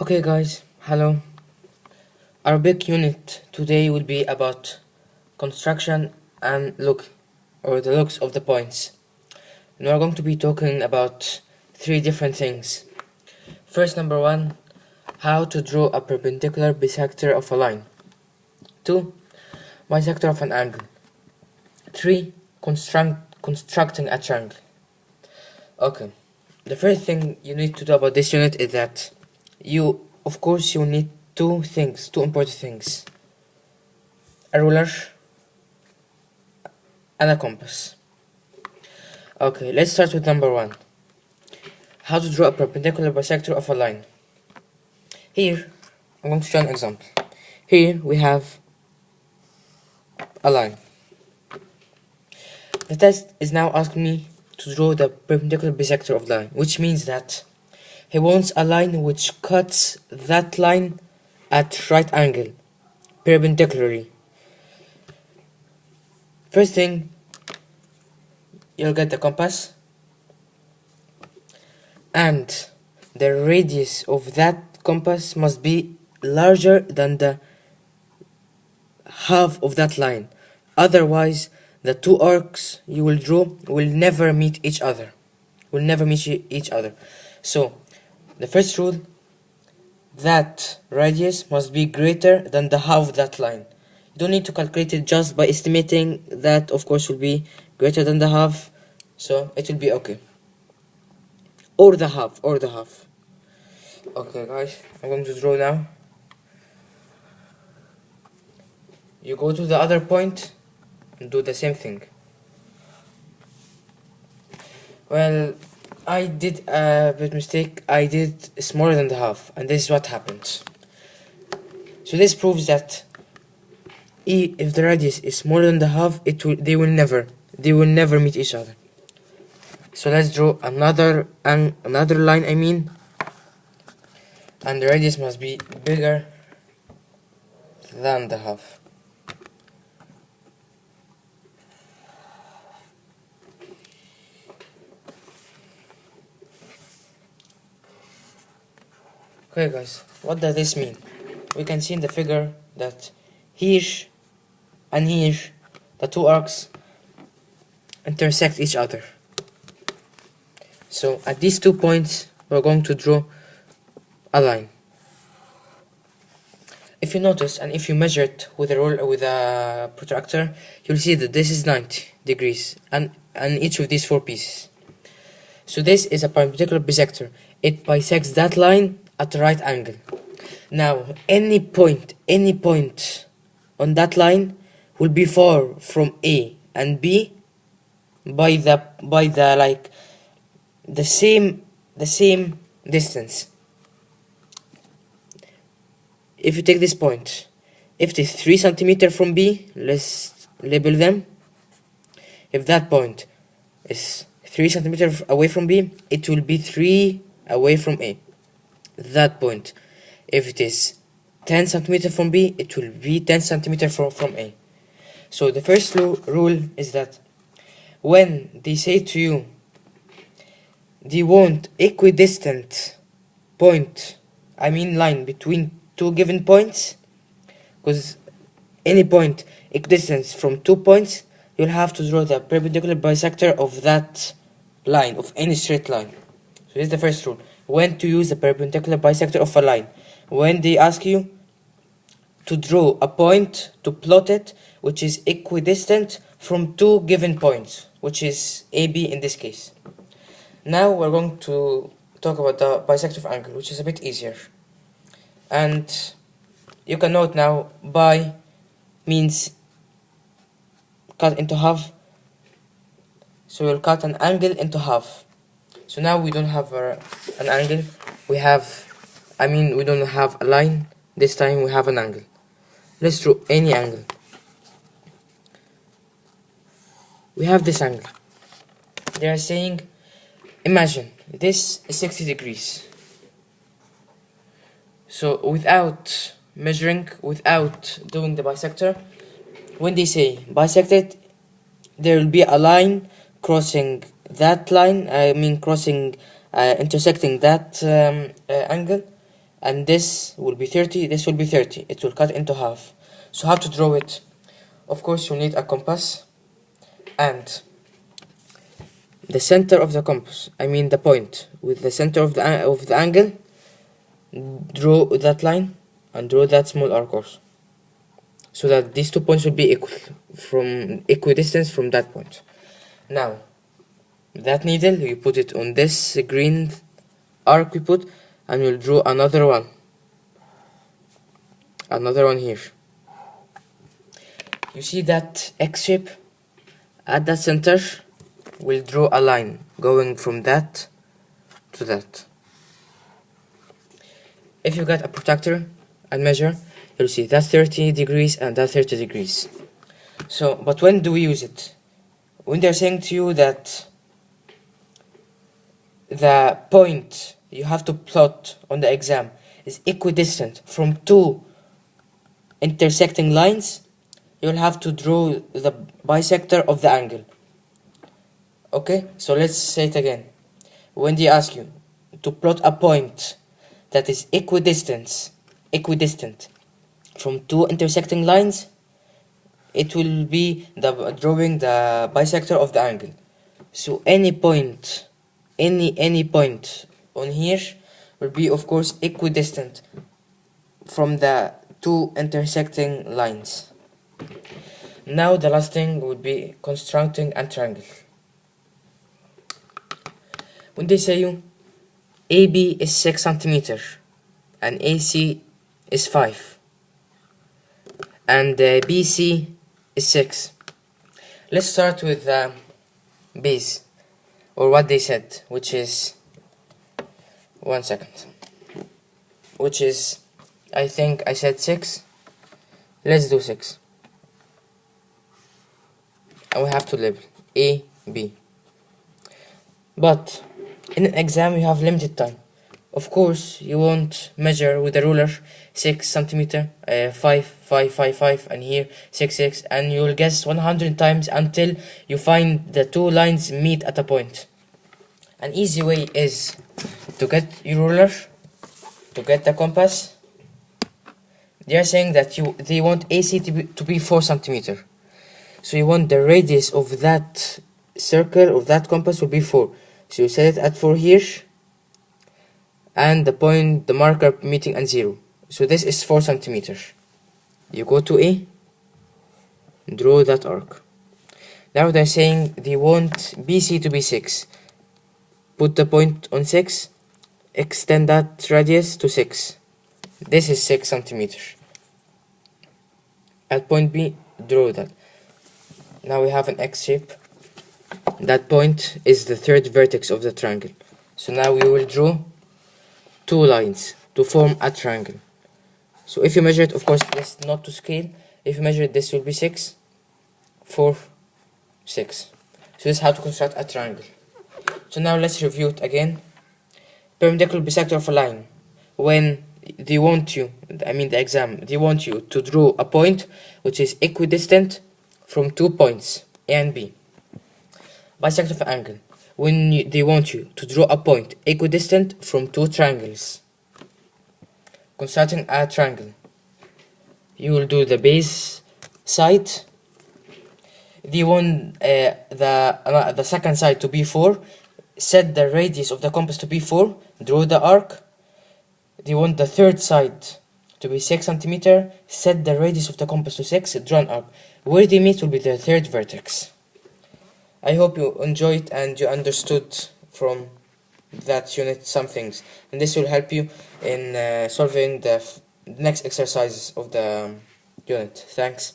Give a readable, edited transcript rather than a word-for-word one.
Okay guys, hello. Our big unit today will be about construction and look, or the looks of the points. And we're going to be talking about three different things. First, number one, how to draw a perpendicular bisector of a line. 2, bisector of an angle. 3, constructing a triangle. Okay, the first thing you need to do about this unit is that you need two important things: a ruler and a compass. Okay, let's start with number one. How to draw a perpendicular bisector of a line. Here, I'm going to show an example. Here we have a line. The test is now asking me to draw the perpendicular bisector of the line, which means that he wants a line which cuts that line at right angle, perpendicularly. First thing, you'll get the compass, and the radius of that compass must be larger than the half of that line. Otherwise, the two arcs you will draw will never meet each other. So, the first rule, that radius must be greater than the half of that line. You don't need to calculate it just by estimating. That of course will be greater than the half, so it will be okay. Or the half. Okay guys, I'm going to draw now. You go to the other point and do the same thing. Well, I did a bit mistake. I did smaller than the half, and this is what happened. So this proves that if the radius is smaller than the half, they will never meet each other. So let's draw another line, and the radius must be bigger than the half. Okay guys, what does this mean? We can see in the figure that here and here, the two arcs intersect each other. So at these 2 points, we're going to draw a line. If you notice, and if you measure it with a protractor, you'll see that this is 90 degrees, and each of these 4 pieces. So this is a perpendicular bisector. It bisects that line at the right angle. Now, any point on that line will be far from A and B by the same distance. If you take this point, if it is 3 centimeters from B, let's label them. If that point is 3 centimeters away from B, it will be 3 away from A. That point, if it is 10 centimeters from B, it will be 10 centimeters from A. So the first rule is that when they say to you they want equidistant line between two given points, because any point equidistant from 2 points, you'll have to draw the perpendicular bisector of that line, of any straight line. So this is the first rule. When to use the perpendicular bisector of a line: when they ask you to draw a point, to plot it, which is equidistant from 2 given points, which is AB in this case. Now we're going to talk about the bisector of angle, which is a bit easier. And you can note now, bi means cut into half. So we'll cut an angle into half. So now we don't have an angle, we don't have a line. This time we have an angle. Let's draw any angle. We have this angle. They are saying, imagine this is 60 degrees. So without measuring, without doing the bisector, when they say bisect it, there will be a line crossing that line, intersecting that angle, and this will be 30, this will be 30. It will cut into half. So how to draw it? Of course, you need a compass, and the center of the compass, I mean the point with the center of the angle, draw that line and draw that small arc also, so that these 2 points will be equidistant from that point. Now, that needle, you put it on this green arc we put, and we'll draw another one here. You see that X shape? At that center, we'll draw a line going from that to that. If you got a protractor and measure, you'll see that's 30 degrees and that's 30 degrees. So, but when do we use it? When they're saying to you that the point you have to plot on the exam is equidistant from 2 intersecting lines, you'll have to draw the bisector of the angle. Okay, so let's say it again. When they ask you to plot a point that is equidistant from 2 intersecting lines, it will be drawing the bisector of the angle. So any point on here will be, of course, equidistant from the 2 intersecting lines. Now the last thing would be constructing a triangle. When they say you AB is 6 cm and AC is 5 and BC is 6, let's start with base, or what they said, which is, one second, which is, I think I said 6. Let's do 6, and we have to label A, B. But in an exam you have limited time. Of course, you won't measure with a ruler 6 cm, 5, 5, 5, 5, and here 6, 6, and you'll guess 100 times until you find the 2 lines meet at a point. An easy way is to get your ruler, to get the compass. They are saying that they want AC to be 4 cm. So you want the radius of that circle, of that compass, will be 4. So you set it at 4 here, and the point, the marker meeting at 0. So this is 4 cm. You go to A, draw that arc. Now they're saying they want BC to be 6. Put the point on 6, extend that radius to 6. This is 6 cm. At point B, draw that. Now we have an X shape. That point is the 3rd vertex of the triangle. So now we will draw 2 lines to form a triangle. So if you measure it, of course, this not to scale. If you measure it, this will be 6, 4, 6. So this is how to construct a triangle. So now let's review it again. Perpendicular bisector of a line. When they want you, I mean the exam, they want you to draw a point which is equidistant from 2 points, A and B. Bisector of an angle. When they want you to draw a point equidistant from 2 triangles. Constructing a triangle. You will do the base side. They want the second side to be 4. Set the radius of the compass to be 4. Draw the arc. They want the 3rd side to be 6 cm. Set the radius of the compass to 6. Draw an arc. Where they meet will be the 3rd vertex. I hope you enjoyed and you understood from that unit some things, and this will help you in solving the next exercises of the unit. Thanks.